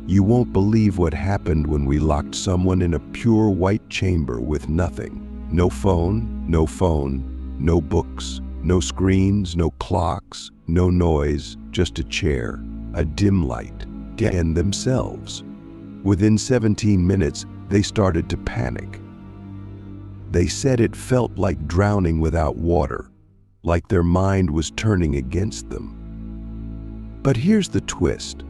You won't believe what happened when we locked someone in a pure white chamber with nothing. No phone, no books, no screens, no clocks, no noise, just a chair, a dim light, and themselves. Within 17 minutes, they started to panic. They said it felt like drowning without water, like their mind was turning against them. But here's the twist.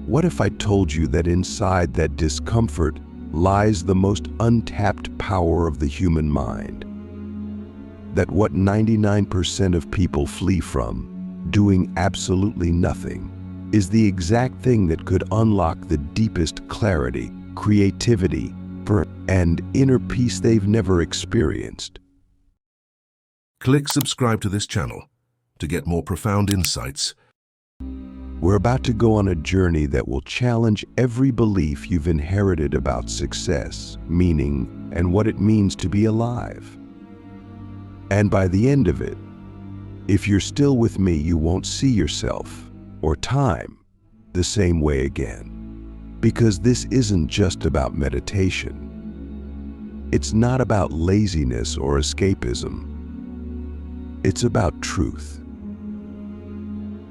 What if I told you that inside that discomfort lies the most untapped power of the human mind? That what 99% of people flee from, doing absolutely nothing, is the exact thing that could unlock the deepest clarity, creativity, and inner peace they've never experienced. Click subscribe to this channel to get more profound insights. We're about to go on a journey that will challenge every belief you've inherited about success, meaning, and what it means to be alive. And by the end of it, if you're still with me, you won't see yourself or time the same way again. Because this isn't just about meditation. It's not about laziness or escapism. It's about truth.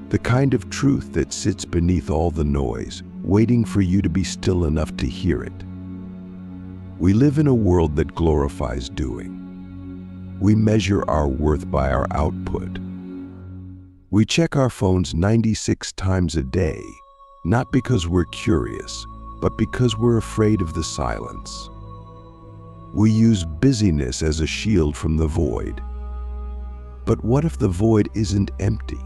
The kind of truth that sits beneath all the noise, waiting for you to be still enough to hear it. We live in a world that glorifies doing. We measure our worth by our output. We check our phones 96 times a day, not because we're curious, but because we're afraid of the silence. We use busyness as a shield from the void. But what if the void isn't empty?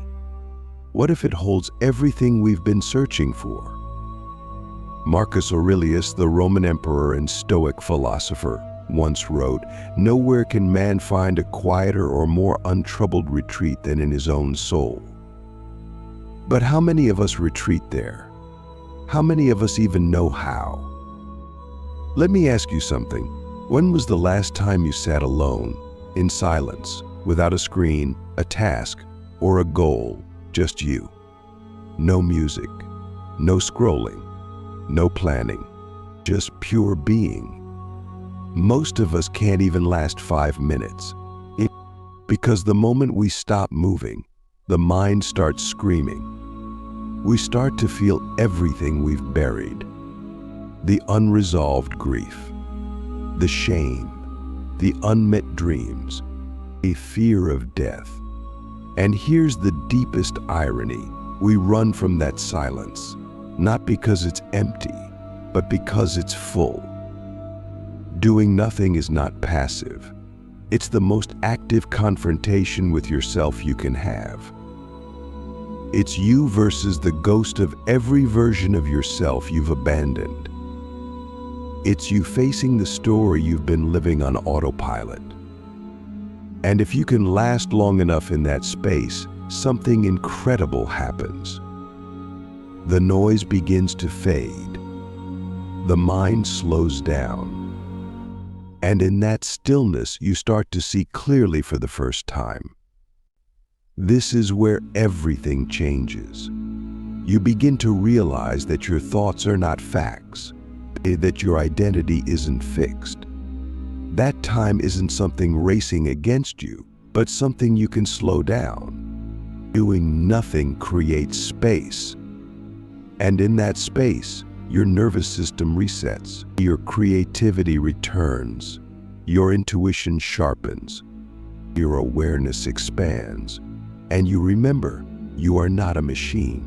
What if it holds everything we've been searching for? Marcus Aurelius, the Roman emperor and Stoic philosopher, once wrote, "Nowhere can man find a quieter or more untroubled retreat than in his own soul." But how many of us retreat there? How many of us even know how? Let me ask you something. When was the last time you sat alone, in silence, without a screen, a task, or a goal, just you? No music, no scrolling, no planning, just pure being. Most of us can't even last 5 minutes. Because the moment we stop moving, the mind starts screaming. We start to feel everything we've buried. The unresolved grief, the shame, the unmet dreams, a fear of death. And here's the deepest irony. We run from that silence, not because it's empty, but because it's full. Doing nothing is not passive. It's the most active confrontation with yourself you can have. It's you versus the ghost of every version of yourself you've abandoned. It's you facing the story you've been living on autopilot. And if you can last long enough in that space, something incredible happens. The noise begins to fade. The mind slows down. And in that stillness, you start to see clearly for the first time. This is where everything changes. You begin to realize that your thoughts are not facts, that your identity isn't fixed. That time isn't something racing against you, but something you can slow down. Doing nothing creates space. And in that space, your nervous system resets, your creativity returns, your intuition sharpens, your awareness expands, and you remember you are not a machine.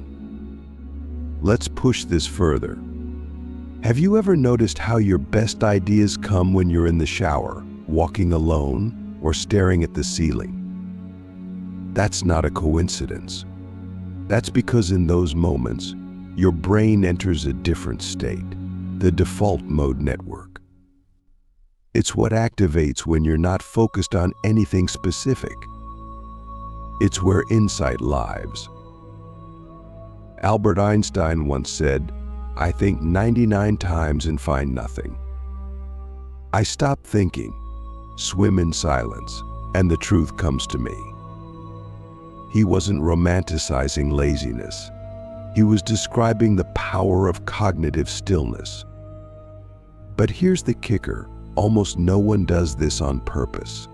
Let's push this further. Have you ever noticed how your best ideas come when you're in the shower, walking alone, or staring at the ceiling? That's not a coincidence. That's because in those moments, your brain enters a different state, the default mode network. It's what activates when you're not focused on anything specific. It's where insight lives. Albert Einstein once said, "I think 99 times and find nothing. I stop thinking, swim in silence, and the truth comes to me." He wasn't romanticizing laziness. He was describing the power of cognitive stillness. But here's the kicker: almost no one does this on purpose.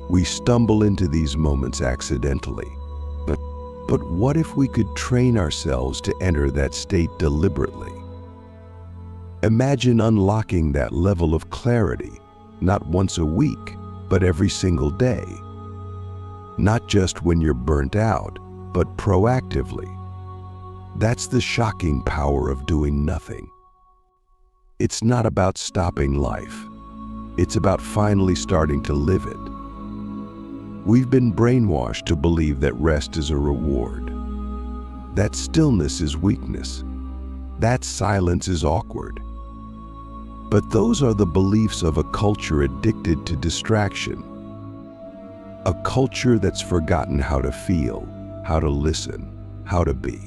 We stumble into these moments accidentally. But what if we could train ourselves to enter that state deliberately? Imagine unlocking that level of clarity, not once a week, but every single day. Not just when you're burnt out, but proactively. That's the shocking power of doing nothing. It's not about stopping life. It's about finally starting to live it. We've been brainwashed to believe that rest is a reward, that stillness is weakness, that silence is awkward. But those are the beliefs of a culture addicted to distraction, a culture that's forgotten how to feel, how to listen, how to be.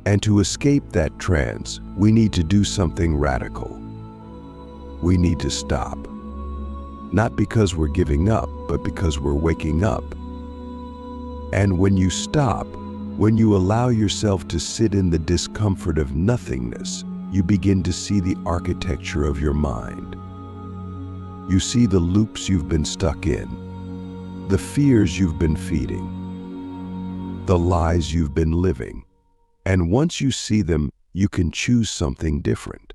And to escape that trance, we need to do something radical. We need to stop. Not because we're giving up, but because we're waking up. And when you stop, when you allow yourself to sit in the discomfort of nothingness, you begin to see the architecture of your mind. You see the loops you've been stuck in, the fears you've been feeding, the lies you've been living. And once you see them, you can choose something different.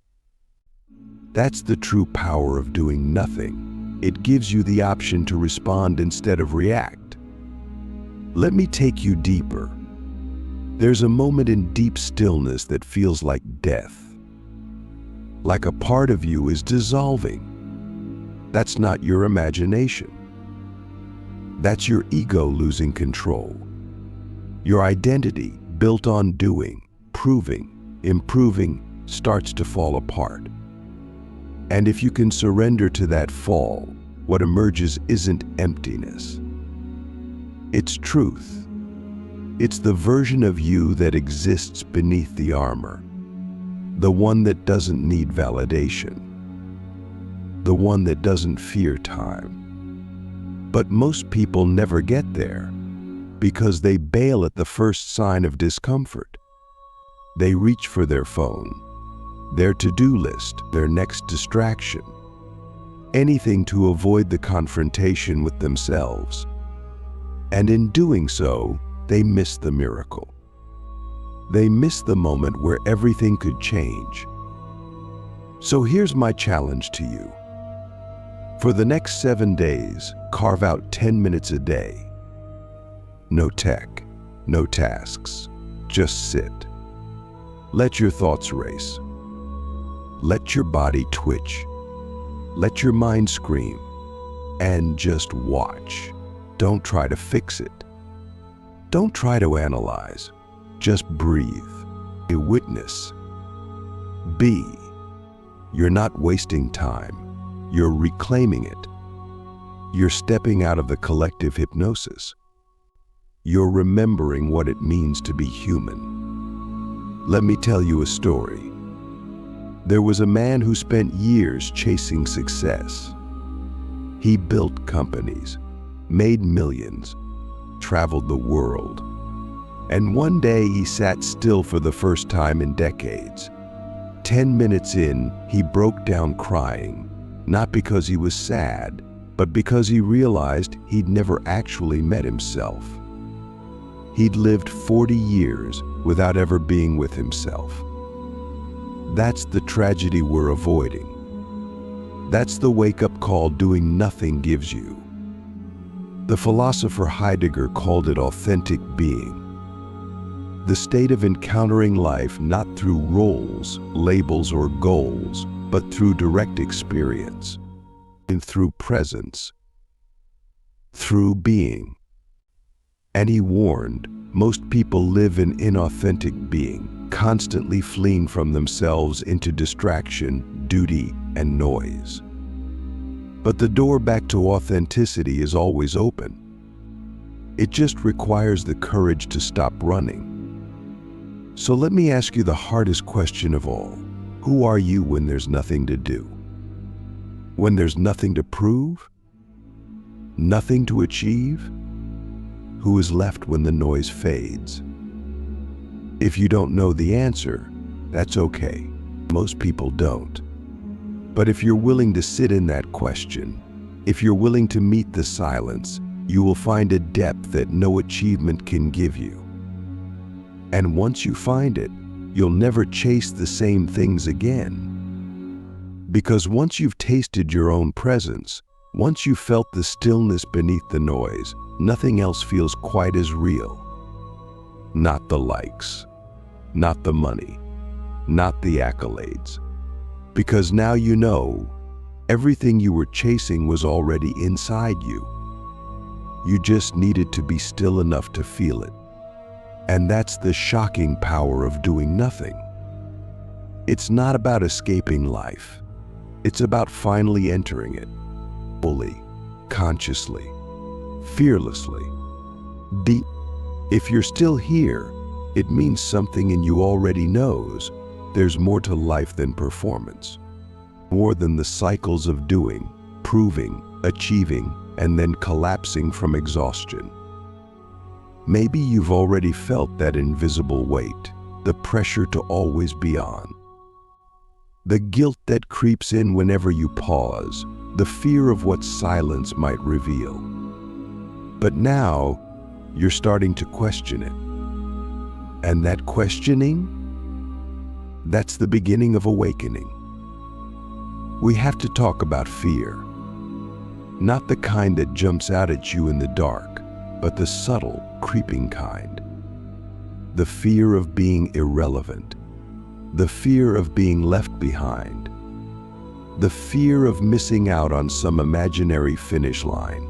That's the true power of doing nothing. It gives you the option to respond instead of react. Let me take you deeper. There's a moment in deep stillness that feels like death. Like a part of you is dissolving. That's not your imagination. That's your ego losing control. Your identity, built on doing, proving, improving, starts to fall apart. And if you can surrender to that fall, what emerges isn't emptiness. It's truth. It's the version of you that exists beneath the armor. The one that doesn't need validation. The one that doesn't fear time. But most people never get there because they bail at the first sign of discomfort. They reach for their phone, their to-do list, their next distraction, anything to avoid the confrontation with themselves. And in doing so, they miss the miracle. They miss the moment where everything could change. So here's my challenge to you. For the next 7 days, carve out 10 minutes a day. No tech, no tasks, just sit. Let your thoughts race. Let your body twitch. Let your mind scream. And just watch. Don't try to fix it. Don't try to analyze. Just breathe. A witness. Be. You're not wasting time. You're reclaiming it. You're stepping out of the collective hypnosis. You're remembering what it means to be human. Let me tell you a story. There was a man who spent years chasing success. He built companies, made millions, traveled the world. And one day he sat still for the first time in decades. 10 minutes in, he broke down crying, not because he was sad, but because he realized he'd never actually met himself. He'd lived 40 years without ever being with himself. That's the tragedy we're avoiding. That's the wake-up call doing nothing gives you. The philosopher Heidegger called it authentic being. The state of encountering life not through roles, labels, or goals, but through direct experience, and through presence, through being. And he warned, most people live in inauthentic being, constantly fleeing from themselves into distraction, duty, and noise. But the door back to authenticity is always open. It just requires the courage to stop running. So let me ask you the hardest question of all. Who are you when there's nothing to do? When there's nothing to prove? Nothing to achieve? Who is left when the noise fades? If you don't know the answer, that's okay. Most people don't. But if you're willing to sit in that question, if you're willing to meet the silence, you will find a depth that no achievement can give you. And once you find it, you'll never chase the same things again. Because once you've tasted your own presence, once you've felt the stillness beneath the noise, nothing else feels quite as real. Not the likes, not the money, not the accolades. Because now you know, everything you were chasing was already inside you. You just needed to be still enough to feel it. And that's the shocking power of doing nothing. It's not about escaping life. It's about finally entering it, fully, consciously, fearlessly, deep. If you're still here, it means something in you already knows there's more to life than performance, more than the cycles of doing, proving, achieving, and then collapsing from exhaustion. Maybe you've already felt that invisible weight, the pressure to always be on. The guilt that creeps in whenever you pause, the fear of what silence might reveal. But now, you're starting to question it. And that questioning, that's the beginning of awakening. We have to talk about fear. Not the kind that jumps out at you in the dark, but the subtle, creeping kind. The fear of being irrelevant. The fear of being left behind. The fear of missing out on some imaginary finish line.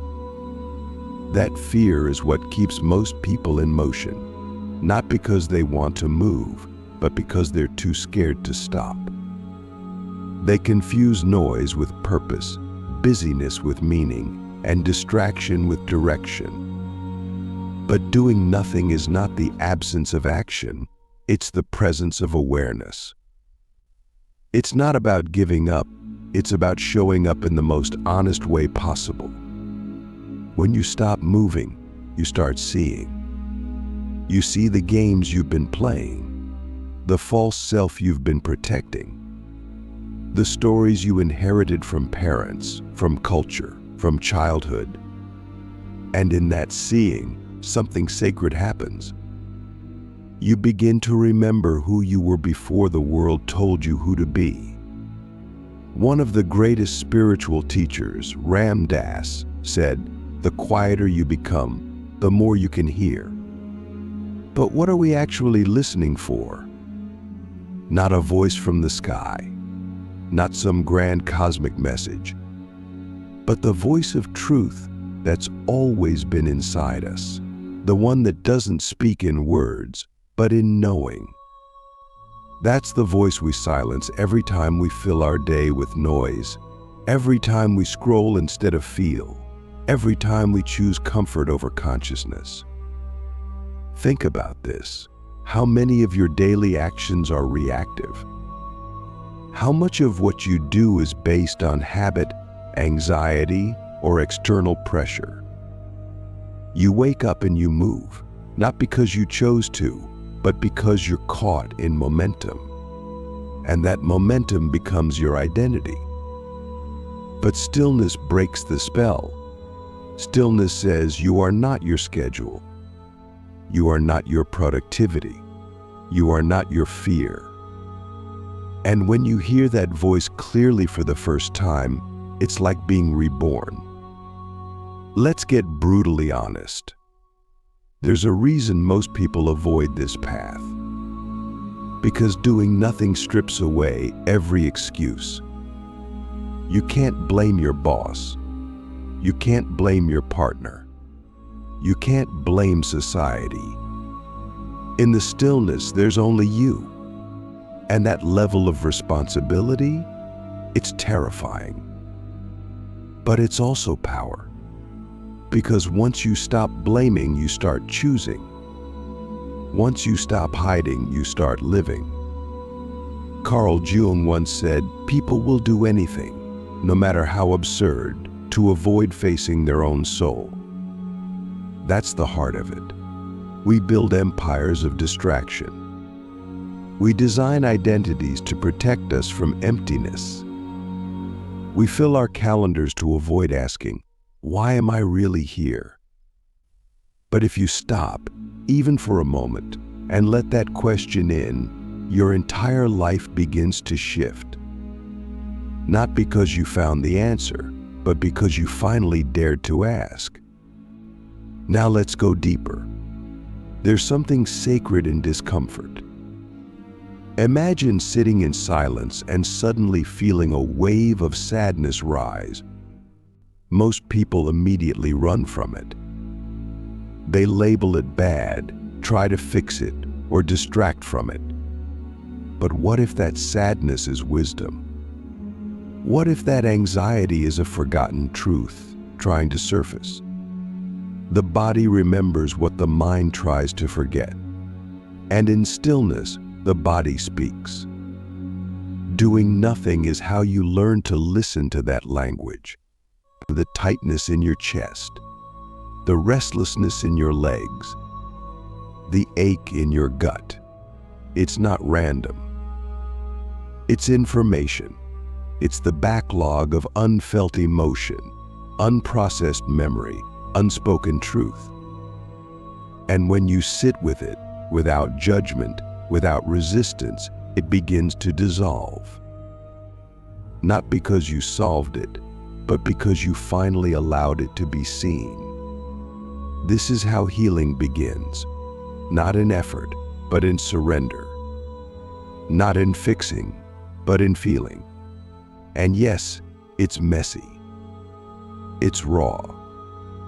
That fear is what keeps most people in motion, not because they want to move, but because they're too scared to stop. They confuse noise with purpose, busyness with meaning, and distraction with direction. But doing nothing is not the absence of action, it's the presence of awareness. It's not about giving up, it's about showing up in the most honest way possible. When you stop moving, you start seeing. You see the games you've been playing, the false self you've been protecting, the stories you inherited from parents, from culture, from childhood. And in that seeing, something sacred happens. You begin to remember who you were before the world told you who to be. One of the greatest spiritual teachers, Ram Dass, said, "The quieter you become, the more you can hear." But what are we actually listening for? Not a voice from the sky, not some grand cosmic message, but the voice of truth that's always been inside us, the one that doesn't speak in words, but in knowing. That's the voice we silence every time we fill our day with noise, every time we scroll instead of feel, every time we choose comfort over consciousness. Think about this. How many of your daily actions are reactive? How much of what you do is based on habit, anxiety, or external pressure? You wake up and you move, not because you chose to, but because you're caught in momentum. And that momentum becomes your identity. But stillness breaks the spell. Stillness says you are not your schedule. You are not your productivity. You are not your fear. And when you hear that voice clearly for the first time, it's like being reborn. Let's get brutally honest. There's a reason most people avoid this path. Because doing nothing strips away every excuse. You can't blame your boss. You can't blame your partner. You can't blame society. In the stillness, there's only you. And that level of responsibility, it's terrifying. But it's also power. Because once you stop blaming, you start choosing. Once you stop hiding, you start living. Carl Jung once said, "People will do anything, no matter how absurd, to avoid facing their own soul." That's the heart of it. We build empires of distraction. We design identities to protect us from emptiness. We fill our calendars to avoid asking, "Why am I really here?" But if you stop, even for a moment, and let that question in, your entire life begins to shift. Not because you found the answer, but because you finally dared to ask. Now let's go deeper. There's something sacred in discomfort. Imagine sitting in silence and suddenly feeling a wave of sadness rise. Most people immediately run from it. They label it bad, try to fix it, or distract from it. But what if that sadness is wisdom? What if that anxiety is a forgotten truth trying to surface? The body remembers what the mind tries to forget. And in stillness, the body speaks. Doing nothing is how you learn to listen to that language. The tightness in your chest, the restlessness in your legs, the ache in your gut. It's not random. It's information. It's the backlog of unfelt emotion, unprocessed memory, unspoken truth. And when you sit with it, without judgment, without resistance, it begins to dissolve. Not because you solved it, but because you finally allowed it to be seen. This is how healing begins. Not in effort, but in surrender. Not in fixing, but in feeling. And yes, it's messy. It's raw.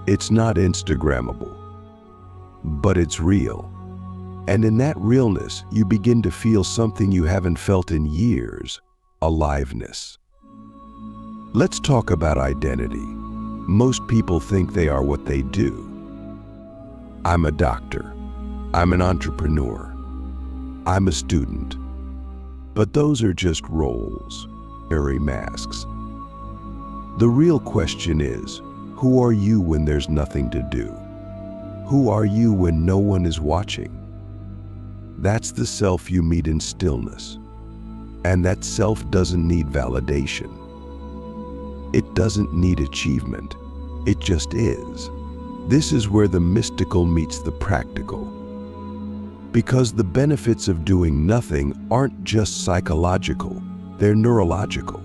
It's not Instagrammable. But it's real. And in that realness, you begin to feel something you haven't felt in years: aliveness. Let's talk about identity. Most people think they are what they do. I'm a doctor. I'm an entrepreneur. I'm a student. But those are just roles, airy masks. The real question is, who are you when there's nothing to do? Who are you when no one is watching? That's the self you meet in stillness. And that self doesn't need validation. It doesn't need achievement. It just is. This is where the mystical meets the practical. Because the benefits of doing nothing aren't just psychological, they're neurological.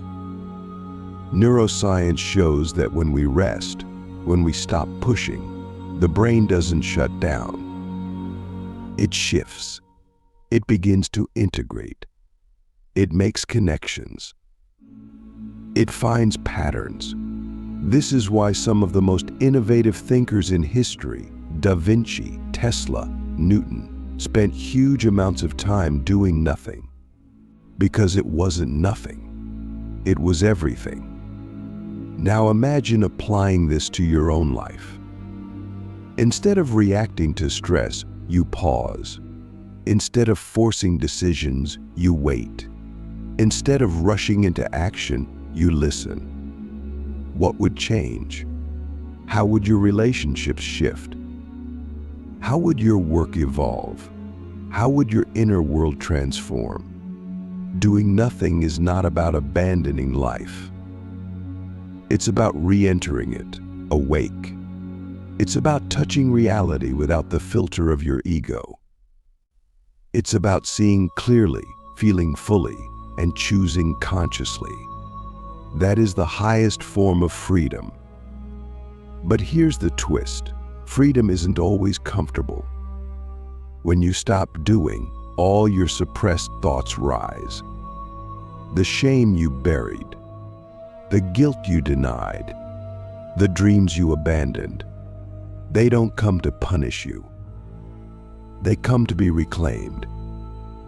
Neuroscience shows that when we rest, when we stop pushing, the brain doesn't shut down. It shifts. It begins to integrate. It makes connections. It finds patterns. This is why some of the most innovative thinkers in history, Da Vinci, Tesla, Newton, spent huge amounts of time doing nothing. Because it wasn't nothing. It was everything. Now imagine applying this to your own life. Instead of reacting to stress, you pause. Instead of forcing decisions, you wait. Instead of rushing into action, you listen. What would change? How would your relationships shift? How would your work evolve? How would your inner world transform? Doing nothing is not about abandoning life. It's about re-entering it, awake. It's about touching reality without the filter of your ego. It's about seeing clearly, feeling fully, and choosing consciously. That is the highest form of freedom. But here's the twist. Freedom isn't always comfortable. When you stop doing, all your suppressed thoughts rise. The shame you buried, the guilt you denied, the dreams you abandoned, they don't come to punish you. They come to be reclaimed.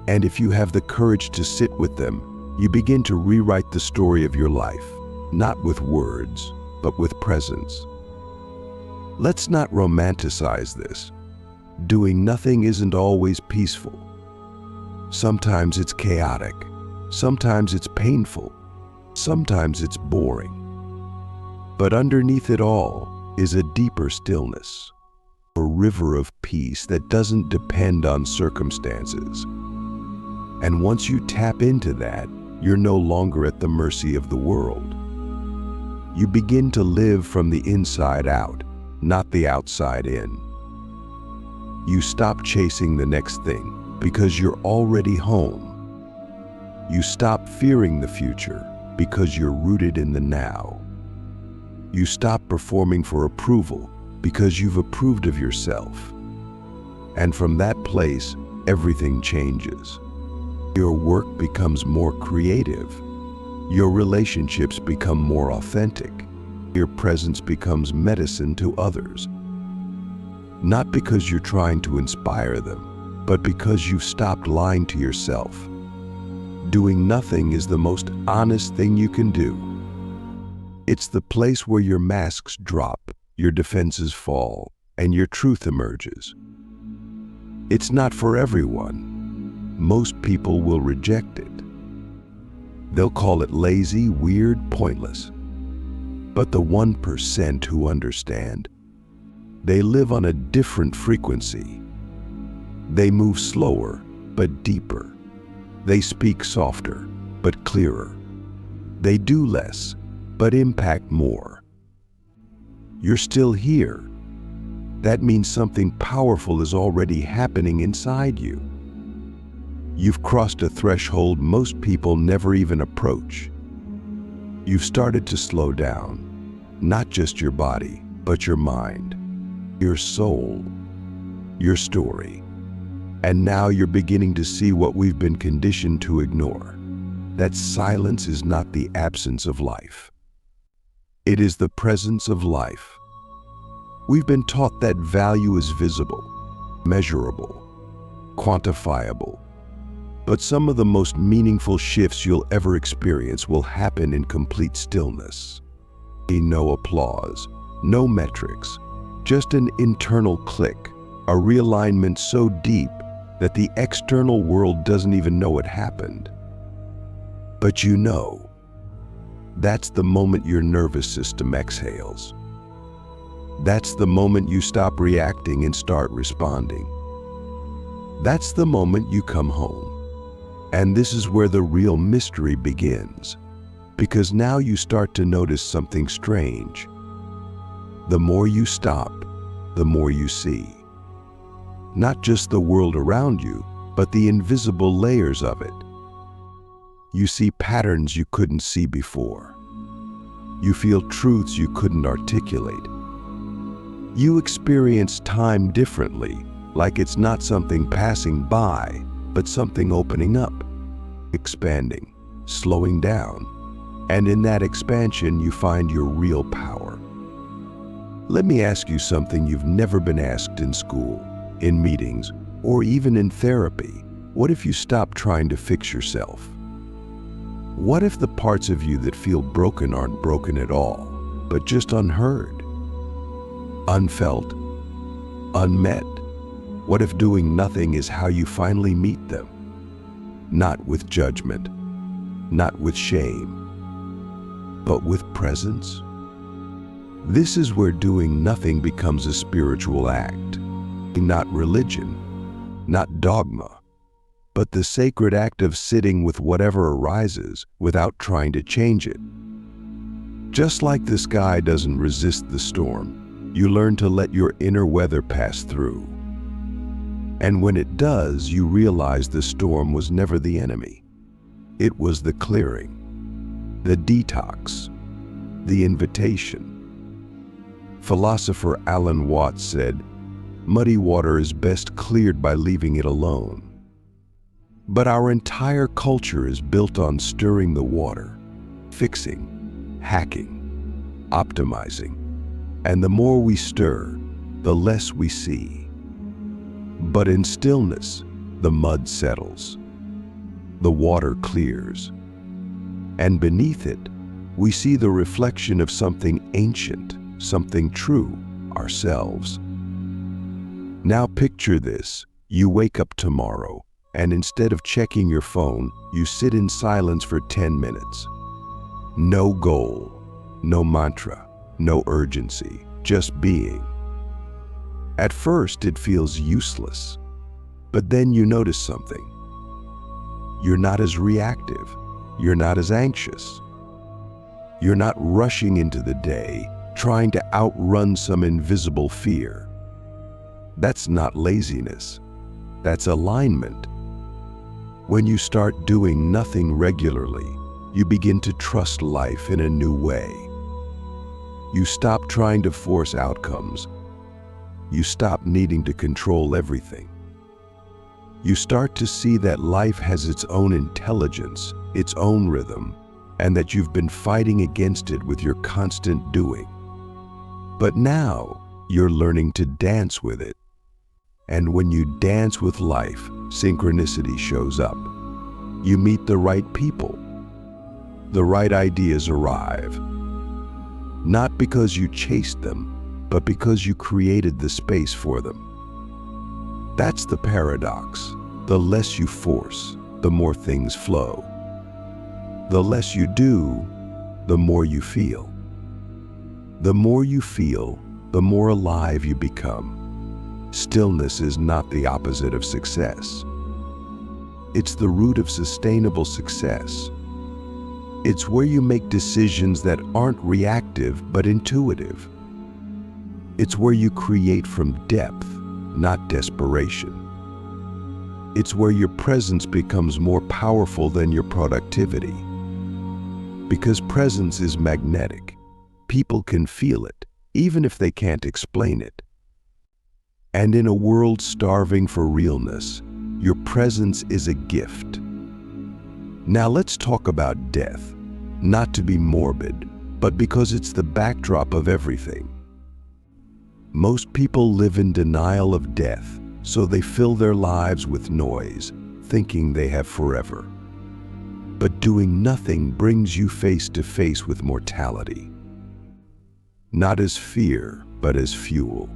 And if you have the courage to sit with them, you begin to rewrite the story of your life, not with words, but with presence. Let's not romanticize this. Doing nothing isn't always peaceful. Sometimes it's chaotic. Sometimes it's painful. Sometimes it's boring. But underneath it all is a deeper stillness, a river of peace that doesn't depend on circumstances. And once you tap into that, you're no longer at the mercy of the world. You begin to live from the inside out, not the outside in. You stop chasing the next thing because you're already home. You stop fearing the future because you're rooted in the now. You stop performing for approval because you've approved of yourself. And from that place, everything changes. Your work becomes more creative. Your relationships become more authentic. Your presence becomes medicine to others. Not because you're trying to inspire them, but because you've stopped lying to yourself. Doing nothing is the most honest thing you can do. It's the place where your masks drop, your defenses fall, and your truth emerges. It's not for everyone. Most people will reject it. They'll call it lazy, weird, pointless. But the 1% who understand, they live on a different frequency. They move slower, but deeper. They speak softer, but clearer. They do less, but impact more. You're still here. That means something powerful is already happening inside you. You've crossed a threshold most people never even approach. You've started to slow down, not just your body, but your mind, your soul, your story. And now you're beginning to see what we've been conditioned to ignore, that silence is not the absence of life. It is the presence of life. We've been taught that value is visible, measurable, quantifiable. But some of the most meaningful shifts you'll ever experience will happen in complete stillness. No applause, no metrics, just an internal click, a realignment so deep that the external world doesn't even know it happened. But you know, that's the moment your nervous system exhales. That's the moment you stop reacting and start responding. That's the moment you come home. And this is where the real mystery begins, because now you start to notice something strange. The more you stop, the more you see. Not just the world around you, but the invisible layers of it. You see patterns you couldn't see before. You feel truths you couldn't articulate. You experience time differently, like it's not something passing by, but something opening up, expanding, slowing down. And in that expansion, you find your real power. Let me ask you something you've never been asked in school, in meetings, or even in therapy. What if you stopped trying to fix yourself? What if the parts of you that feel broken aren't broken at all, but just unheard, unfelt, unmet? What if doing nothing is how you finally meet them? Not with judgment, not with shame, but with presence? This is where doing nothing becomes a spiritual act, not religion, not dogma, but the sacred act of sitting with whatever arises without trying to change it. Just like the sky doesn't resist the storm, you learn to let your inner weather pass through. And when it does, you realize the storm was never the enemy. It was the clearing, the detox, the invitation. Philosopher Alan Watts said, "Muddy water is best cleared by leaving it alone." But our entire culture is built on stirring the water, fixing, hacking, optimizing. And the more we stir, the less we see. But in stillness, the mud settles, the water clears, and beneath it, we see the reflection of something ancient, something true, ourselves. Now picture this. You wake up tomorrow, and instead of checking your phone, you sit in silence for 10 minutes. No goal, no mantra, no urgency, just being. At first, it feels useless, but then you notice something. you're not as reactive. You're not as anxious. You're not rushing into the day, trying to outrun some invisible fear. That's not laziness. That's alignment. When you start doing nothing regularly, you begin to trust life in a new way. You stop trying to force outcomes. You stop needing to control everything. You start to see that life has its own intelligence, its own rhythm, and that you've been fighting against it with your constant doing. But now, you're learning to dance with it. And when you dance with life, synchronicity shows up. You meet the right people. The right ideas arrive. Not because you chased them, but because you created the space for them. That's the paradox. The less you force, the more things flow. The less you do, the more you feel. The more you feel, the more alive you become. Stillness is not the opposite of success. It's the root of sustainable success. It's where you make decisions that aren't reactive but intuitive. It's where you create from depth, not desperation. It's where your presence becomes more powerful than your productivity. Because presence is magnetic. People can feel it, even if they can't explain it. And in a world starving for realness, your presence is a gift. Now let's talk about death, not to be morbid, but because it's the backdrop of everything. Most people live in denial of death, so they fill their lives with noise, thinking they have forever. But doing nothing brings you face to face with mortality. Not as fear, but as fuel.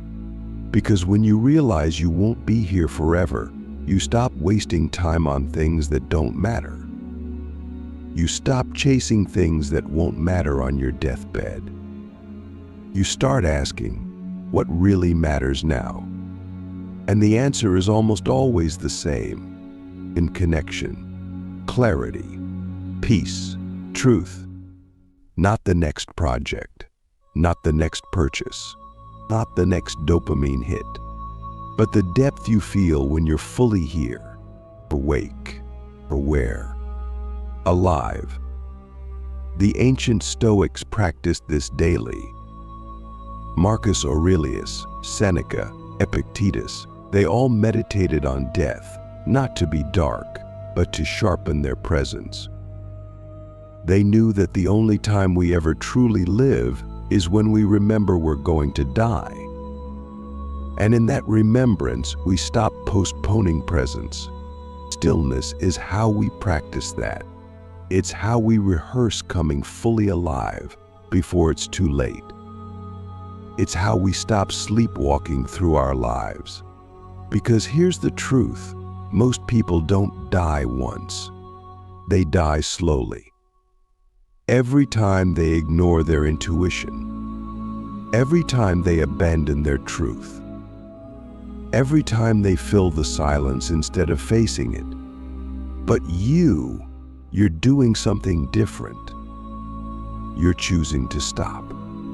Because when you realize you won't be here forever, you stop wasting time on things that don't matter. You stop chasing things that won't matter on your deathbed. You start asking, what really matters now? And the answer is almost always the same. In connection, clarity, peace, truth. Not the next project, not the next purchase, not the next dopamine hit, but the depth you feel when you're fully here, awake, aware, alive. The ancient Stoics practiced this daily. Marcus Aurelius, Seneca, Epictetus, they all meditated on death, not to be dark, but to sharpen their presence. They knew that the only time we ever truly live is when we remember we're going to die. And in that remembrance, we stop postponing presence. Stillness is how we practice that. It's how we rehearse coming fully alive before it's too late. It's how we stop sleepwalking through our lives. Because here's the truth, most people don't die once. They die slowly. Every time they ignore their intuition. Every time they abandon their truth. Every time they fill the silence instead of facing it. But you're doing something different. You're choosing to stop,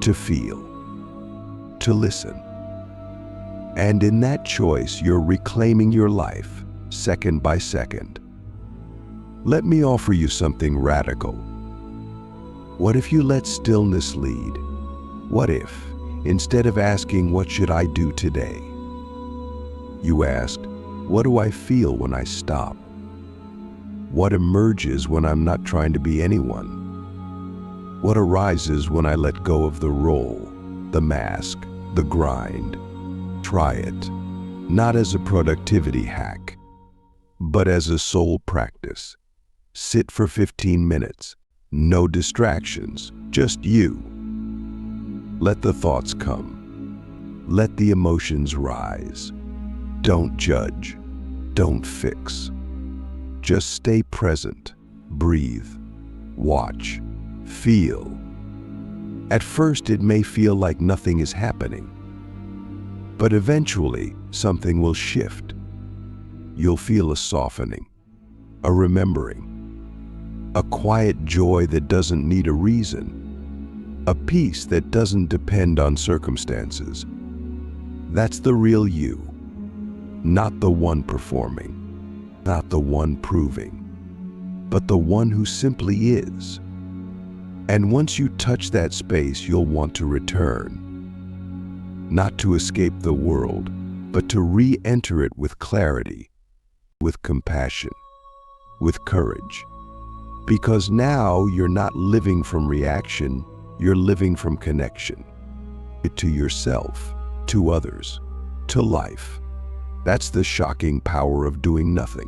to feel, to listen. And in that choice, you're reclaiming your life, second by second. Let me offer you something radical. What if you let stillness lead? What if, instead of asking, what should I do today? You asked, what do I feel when I stop? What emerges when I'm not trying to be anyone? What arises when I let go of the role, the mask, the grind? Try it, not as a productivity hack, but as a soul practice. Sit for 15 minutes, no distractions, just you. Let the thoughts come. Let the emotions rise. Don't judge, don't fix. Just stay present, breathe, watch, feel. At first, it may feel like nothing is happening, but eventually something will shift. You'll feel a softening, a remembering, a quiet joy that doesn't need a reason, a peace that doesn't depend on circumstances. That's the real you, not the one performing, not the one proving, but the one who simply is. And once you touch that space, you'll want to return, not to escape the world, but to re-enter it with clarity, with compassion, with courage. Because now you're not living from reaction, you're living from connection. To yourself, to others, to life. That's the shocking power of doing nothing.